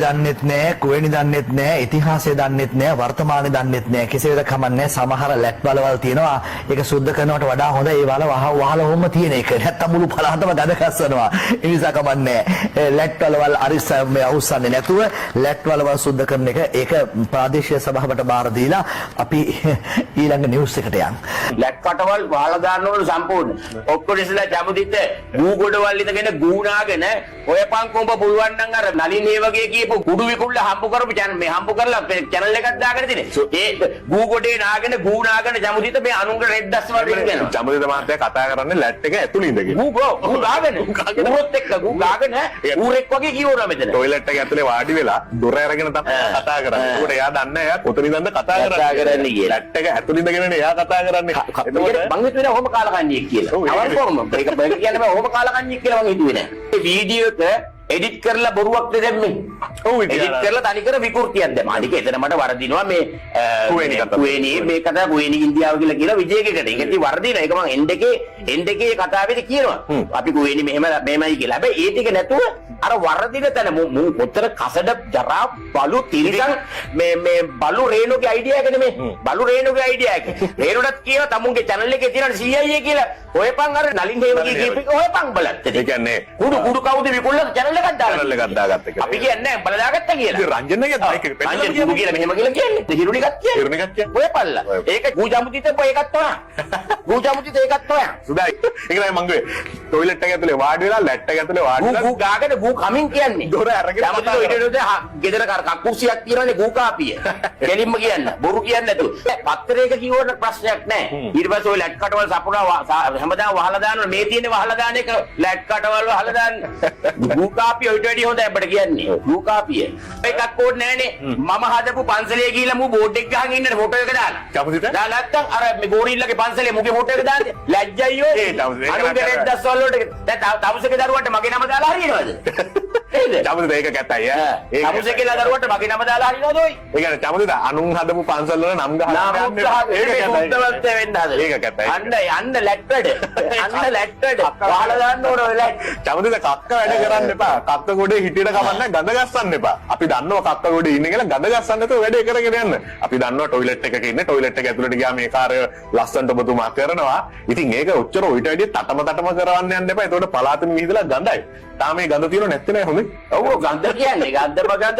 දන්නෙත් නෑ, කුවේණි දන්නෙත් නෑ, ඉතිහාසය දන්නෙත් නෑ, වර්තමානය දන්නෙත් නෑ. කෙසේද කමන්නේ සමහර ලැට් වලවල් තියෙනවා. ඒක සුද්ධ කරනවට වඩා හොඳ ඒ වල වහලා හොම තියෙන එක. නැත්තම් මුළු පළාතම ගඳ ගස්සනවා. ඒ නිසා කමන්නේ ලැට් වලවල් අරිස්සම අවුස්සන්නේ නැතුව ලැට් වලවල් සුද්ධ කරන එක ඒක ප්‍රාදේශීය සභාවට බාර දීලා අපි ඊළඟ නිවුස් එකට යමු. ලැට් කටවල් වහලා දාන්න ඕන සම්පූර්ණ. ඔක්කොම ඉස්සලා ජමුදිත ගූ ගොඩවල් ඉදගෙන ගූනාගෙන ඔය පංකොඹ පුළුවන් නම් අර නලින් මේ වගේ කියපු කුඩු විකුල්ල හම්බ කරපු මේ හම්බ කරලා channel එකක් දාගෙන තියෙන්නේ. ඒ ගූ ගොඩේ නාගෙන ගූ නාගෙන ජමුදිත මේ අනුන්ගේ රෙඩ් දස් වල ඉඳගෙන. ජමුදිත මහත්තයා කතා කරන්නේ ලැට් එක ඇතුළේ ඉඳගෙන. ගූ ගාගෙන. ඌරොත් එක්ක ගූ ගාගෙන ඌරෙක් වගේ කියවනවා මෙතන. ටොයිලට් එක ඇතුලේ වාඩි වෙලා දොර අරගෙන තමයි කතා කරන්නේ. ඒකට එයා දන්නේ එයා කොතන ඉඳන්ද කතා කරන්නේ කියලා. ලැට් එක ඇතුළේ ඉඳගෙනනේ එයා කතා කරන්නේ. එතකොට මං හිතුවේ ඔහොම කාලකන්ණියෙක් කියලා. අවල් කොහොම? ඒක කියන්නේ මම ඔහොම කාලකන්ණියෙක් කියලා මං හිතුවේ නෑ. මේ වීඩියෝ එක එඩිට් කරලා බොරුවක් දෙන්නේ. ඔව් එඩිට් කරලා තනිකර විකෘතියක් දැම්ම. අනික එතන මට වරදිනවා මේ කුවේණි මේ කතාව කුවේණි ඉන්දියාව කියලා විජේකකට. ඒක ඉතින් වරදිනවා. ඒක මං එන්ඩ් එකේ කතාවේදී කියනවා. අපි කුවේණි මෙහෙමයි කියලා. හැබැයි ඒ ටික නැතුව අර වරදින තැන මු කොතර කසඩ ජරා බලු තිරිසන් මේ බලු රේණුගේ අයිඩියා එක නෙමෙයි. බලු රේණුගේ අයිඩියා එක. රේණුටත් කියනවා තමුන්ගේ channel එකේ තියෙන CIA කියලා. ඔයපන් අර නලින් හේවගේ කියපේක ඔයපන් බලන්න. ඒ කියන්නේ කුඩු කවුද විකුල්ලා channel එකක් දාලා. channel එකක් දාගත්ත කියලා. අපි කියන්නේ බල දාගත්තා කියලා. ඉතින් රංජනගේ බයික් එක පෙන්නලා රංජන කියලා මෙහෙම කියලා කියන්නේ. හිරුණිකක් කියන්නේ. හිරුණිකක් කියන්නේ. ඔයපල්ලා. ඒක ගූජමුදිත ඒකත් තෝරා. ගූජමුදිත ඒකත් තෝරා. සුදායි. ඒකයි මං ගියේ. ටොයිලට් එක ඇතුලේ වාඩි වෙලා ලැට් එක ඇතුලේ වාඩි වෙලා ගූ ගාගෙන ගූ කමින් කියන්නේ. දොර අරගෙන යමතිලෝ ඉඩේද ගෙදර කකුසියක් තියනනේ ගූ කාපිය. දෙලින්ම කියන්න. බොරු කියන්නේ නැතුව. පත්තරයක කිව්වට ප්‍රශ්නයක් නැහැ. ඊට පස්සේ ඔය ලැට් කටවල් සපුරා හැමදාම වහලා දානවා. මේ තියෙන්නේ වහලා දාන එක ලැට් කටවල් වහලා දාන්න. ගූ කාපිය ඊට වැඩි හොඳයි අපිට කියන්නේ. ගූ කාපිය. එකක් ඕනේ නැහනේ. මම හදපු පන්සලේ ගිහිල්ලා මූ බෝඩ් එක ගහන් ඉන්නනේ ෆොටෝ එක දාලා. ජමුදිත? දාලා නැත්තම් අර මේ ගෝරිල්ලගේ පන්සලේ මුගේ ෆොටෝ එක දාන්නේ. ලැජ්ජයි ඔය. අනුගේ රෙඩ් දස් වලට දැන් තවුසක දරුවන්ට මගේ නම දාලා හරියනවද? ජමුදිත ඒක කැතයි ඈ. ඒක තවුසක කියලා දරුවන්ට මගේ නම දාලා හරියනවද ඔය? ඒ කියන්නේ ජමුදිත අනුන් හදපු පන්සල් වල නම් ගහලා ඒක බුද්ධවත්ත වෙන්න හදලා. ඒක කැතයි. අන්න ලැට්ටඩ. අන්න ලැට්ටඩ. වහලා දාන්න ඕන ඔය ලැට්. ජමුදිත කක්ක වැඩ කරන්න එපා. කක්ක ගොඩේ හිටියට කමන්නේ ගඳ ගස්සන්න එපා. අපි දන්නවා කක්ක ගොඩේ ඉන්නේ කියලා ගඳ ගස්සන්න නැතුව වැඩේ කරගෙන යන්න. අපි දන්නවා ටොයිලට් එකක ඉන්නේ ටොයිලට් එක ඇතුළට ගියාම මේ කාර්ය ලස්සනට ඔබතුමා කරනවා. ඉතින් ඒක ඔච්චර ඔයිට වැඩි තටම කරවන්න යන්න එපා. ඒතකොට පලාතෙන් විහිදලා ගඳයි. තාම මේ ගඳ තියෙනව නැත්තේ නෑ හොඳේ. ඔව් ගඳ කියන්නේ ගඳ බගඳ